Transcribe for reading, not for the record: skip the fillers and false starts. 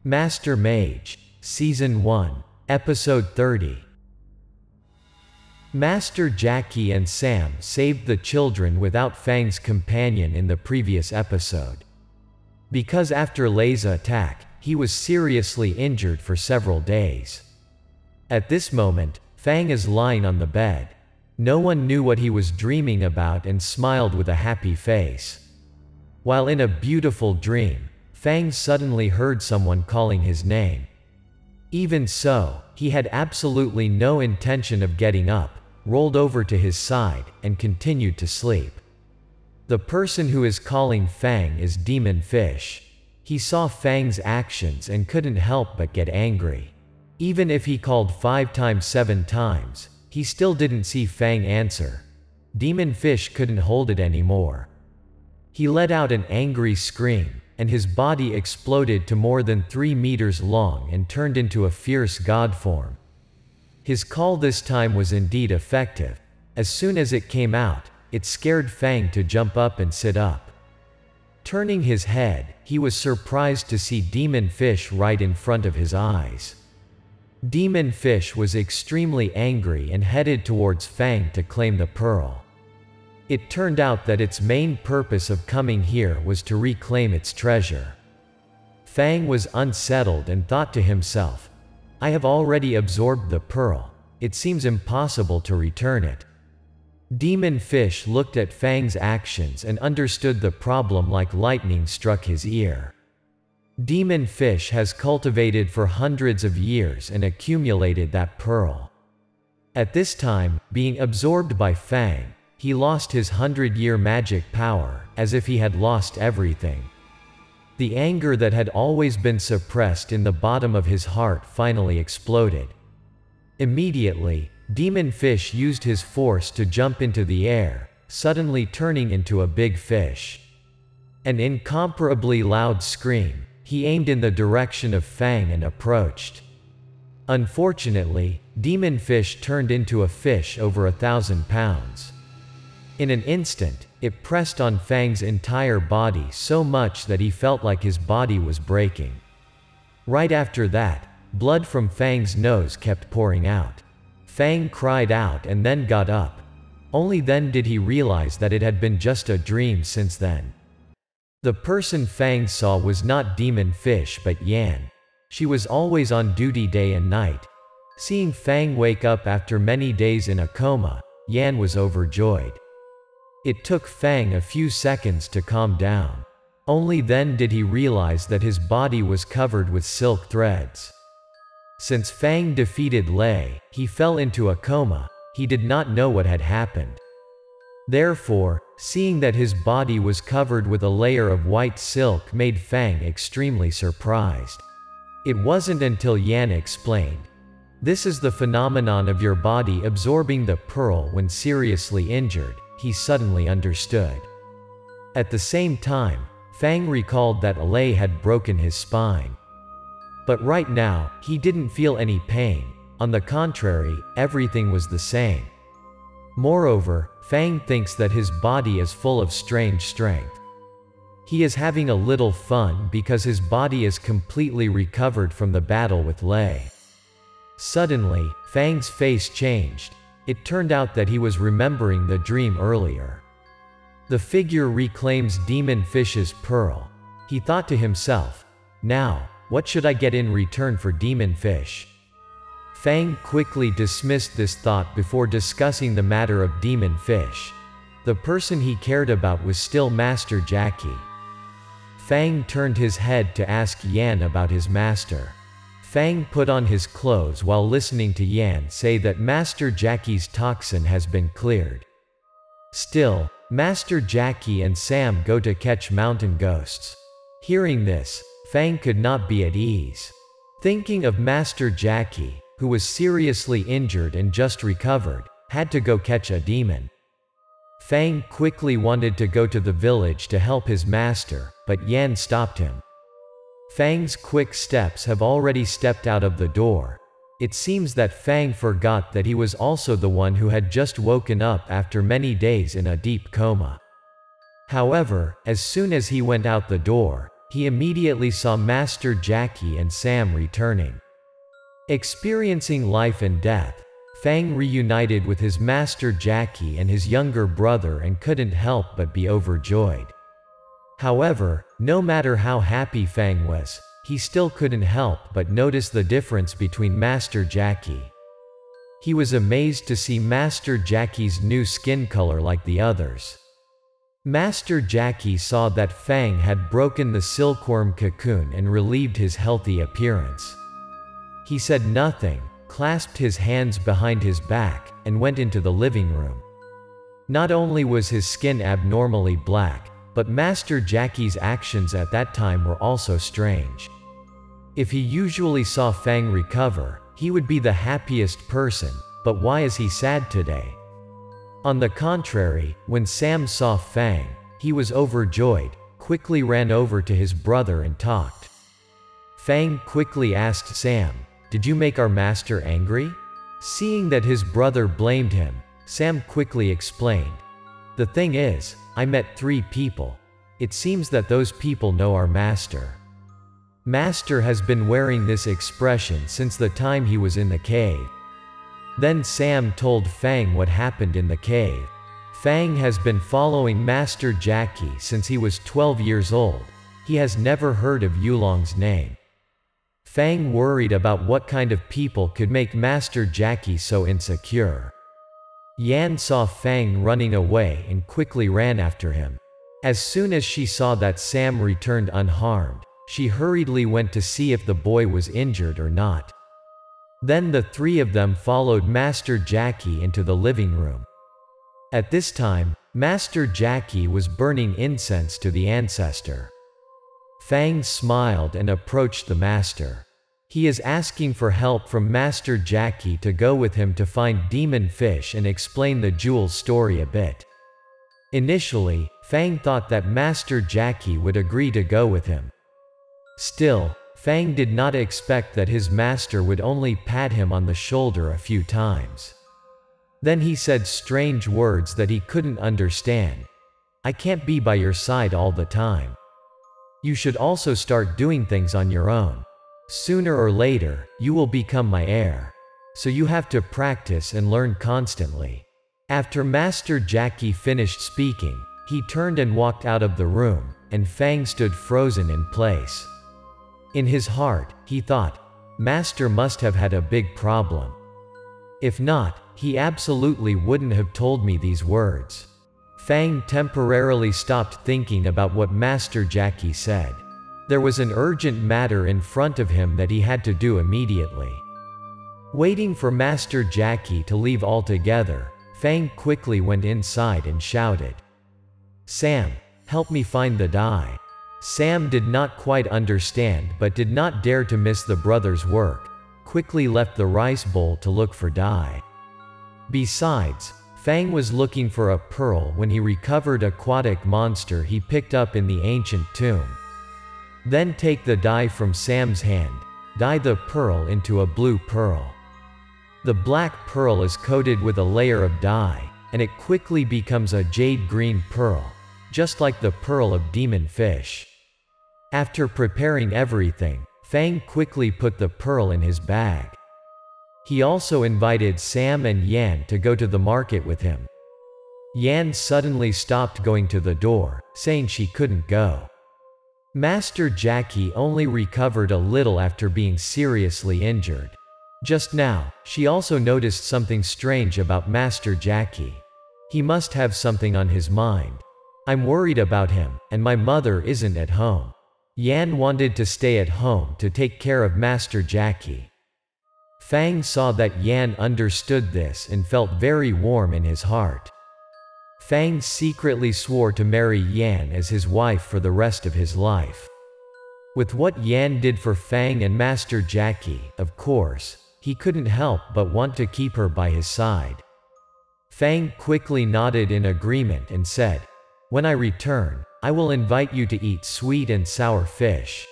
Master Mage, Season 1, Episode 30. Master Jackie and Sam saved the children without Fang's companion in the previous episode. Because after Lei's attack, he was seriously injured for several days. At this moment, Fang is lying on the bed. No one knew what he was dreaming about and smiled with a happy face. While in a beautiful dream, Fang suddenly heard someone calling his name. Even so, he had absolutely no intention of getting up, rolled over to his side, and continued to sleep. The person who is calling Fang is Demon Fish. He saw Fang's actions and couldn't help but get angry. Even if he called 5 times 7 times, he still didn't see Fang answer. Demon Fish couldn't hold it anymore. He let out an angry scream, and his body exploded to more than 3 meters long and turned into a fierce god form. His call this time was indeed effective. As soon as it came out, it scared Fang to jump up and sit up. Turning his head, he was surprised to see Demon Fish right in front of his eyes. Demon Fish was extremely angry and headed towards Fang to claim the pearl. It turned out that its main purpose of coming here was to reclaim its treasure. Fang was unsettled and thought to himself, "I have already absorbed the pearl. It seems impossible to return it." Demon Fish looked at Fang's actions and understood the problem like lightning struck his ear. Demon Fish has cultivated for hundreds of years and accumulated that pearl. At this time, being absorbed by Fang, he lost his 100-year magic power, as if he had lost everything. The anger that had always been suppressed in the bottom of his heart finally exploded. Immediately, Demon Fish used his force to jump into the air, suddenly turning into a big fish. An incomparably loud scream, he aimed in the direction of Fang and approached. Unfortunately, Demon Fish turned into a fish over 1,000 pounds. In an instant, it pressed on Fang's entire body so much that he felt like his body was breaking. Right after that, blood from Fang's nose kept pouring out. Fang cried out and then got up. Only then did he realize that it had been just a dream since then. The person Fang saw was not Demon Fish but Yan. She was always on duty day and night. Seeing Fang wake up after many days in a coma, Yan was overjoyed. It took Fang a few seconds to calm down. Only then did he realize that his body was covered with silk threads. Since Fang defeated Lei, he fell into a coma. He did not know what had happened. Therefore, seeing that his body was covered with a layer of white silk made Fang extremely surprised. It wasn't until Yan explained, "This is the phenomenon of your body absorbing the pearl when seriously injured," he suddenly understood. At the same time, Fang recalled that Lei had broken his spine. But right now, he didn't feel any pain. On the contrary, everything was the same. Moreover, Fang thinks that his body is full of strange strength. He is having a little fun because his body is completely recovered from the battle with Lei. Suddenly, Fang's face changed. It turned out that he was remembering the dream earlier. The figure reclaims Demon Fish's pearl. He thought to himself, "Now, what should I get in return for Demon Fish?" Fang quickly dismissed this thought before discussing the matter of Demon Fish. The person he cared about was still Master Jackie. Fang turned his head to ask Yan about his master. Fang put on his clothes while listening to Yan say that Master Jackie's toxin has been cleared. Still, Master Jackie and Sam go to catch mountain ghosts. Hearing this, Fang could not be at ease. Thinking of Master Jackie, who was seriously injured and just recovered, had to go catch a demon. Fang quickly wanted to go to the village to help his master, but Yan stopped him. Fang's quick steps have already stepped out of the door. It seems that Fang forgot that he was also the one who had just woken up after many days in a deep coma. However, as soon as he went out the door, he immediately saw Master Jackie and Sam returning. Experiencing life and death, Fang reunited with his master Jackie and his younger brother and couldn't help but be overjoyed. However, no matter how happy Fang was, he still couldn't help but notice the difference between Master Jackie. He was amazed to see Master Jackie's new skin color like the others. Master Jackie saw that Fang had broken the silkworm cocoon and relieved his healthy appearance. He said nothing, clasped his hands behind his back, and went into the living room. Not only was his skin abnormally black, but Master Jackie's actions at that time were also strange. If he usually saw Fang recover, he would be the happiest person, but why is he sad today? On the contrary, when Sam saw Fang, he was overjoyed, quickly ran over to his brother and talked. Fang quickly asked Sam, "Did you make our master angry?" Seeing that his brother blamed him, Sam quickly explained, "The thing is, I met 3 people. It seems that those people know our master. Master has been wearing this expression since the time he was in the cave." Then Sam told Fang what happened in the cave. Fang has been following Master Jackie since he was 12 years old. He has never heard of Yulong's name. Fang worried about what kind of people could make Master Jackie so insecure. Yan saw Fang running away and quickly ran after him. As soon as she saw that Sam returned unharmed, she hurriedly went to see if the boy was injured or not. Then the 3 of them followed Master Jackie into the living room. At this time, Master Jackie was burning incense to the ancestor. Fang smiled and approached the master. He is asking for help from Master Jackie to go with him to find Demon Fish and explain the jewel story a bit. Initially, Fang thought that Master Jackie would agree to go with him. Still, Fang did not expect that his master would only pat him on the shoulder a few times. Then he said strange words that he couldn't understand. "I can't be by your side all the time. You should also start doing things on your own. Sooner or later, you will become my heir. So you have to practice and learn constantly." After Master Jackie finished speaking, he turned and walked out of the room, and Fang stood frozen in place. In his heart, he thought, Master must have had a big problem. If not, he absolutely wouldn't have told me these words. Fang temporarily stopped thinking about what Master Jackie said. There was an urgent matter in front of him that he had to do immediately. Waiting for Master Jackie to leave altogether, Fang quickly went inside and shouted, "Sam, help me find the dye." Sam did not quite understand but did not dare to miss the brothers' work, quickly left the rice bowl to look for dye. Besides, Fang was looking for a pearl when he recovered an aquatic monster he picked up in the ancient tomb. Then take the dye from Sam's hand, dye the pearl into a blue pearl. The black pearl is coated with a layer of dye, and it quickly becomes a jade green pearl, just like the pearl of Demon Fish. After preparing everything, Fang quickly put the pearl in his bag. He also invited Sam and Yan to go to the market with him. Yan suddenly stopped going to the door, saying she couldn't go. Master Jackie only recovered a little after being seriously injured. Just now, she also noticed something strange about Master Jackie. He must have something on his mind. "I'm worried about him, and my mother isn't at home." Yan wanted to stay at home to take care of Master Jackie. Fang saw that Yan understood this and felt very warm in his heart. Fang secretly swore to marry Yan as his wife for the rest of his life. With what Yan did for Fang and Master Jackie, of course, he couldn't help but want to keep her by his side. Fang quickly nodded in agreement and said, "When I return, I will invite you to eat sweet and sour fish."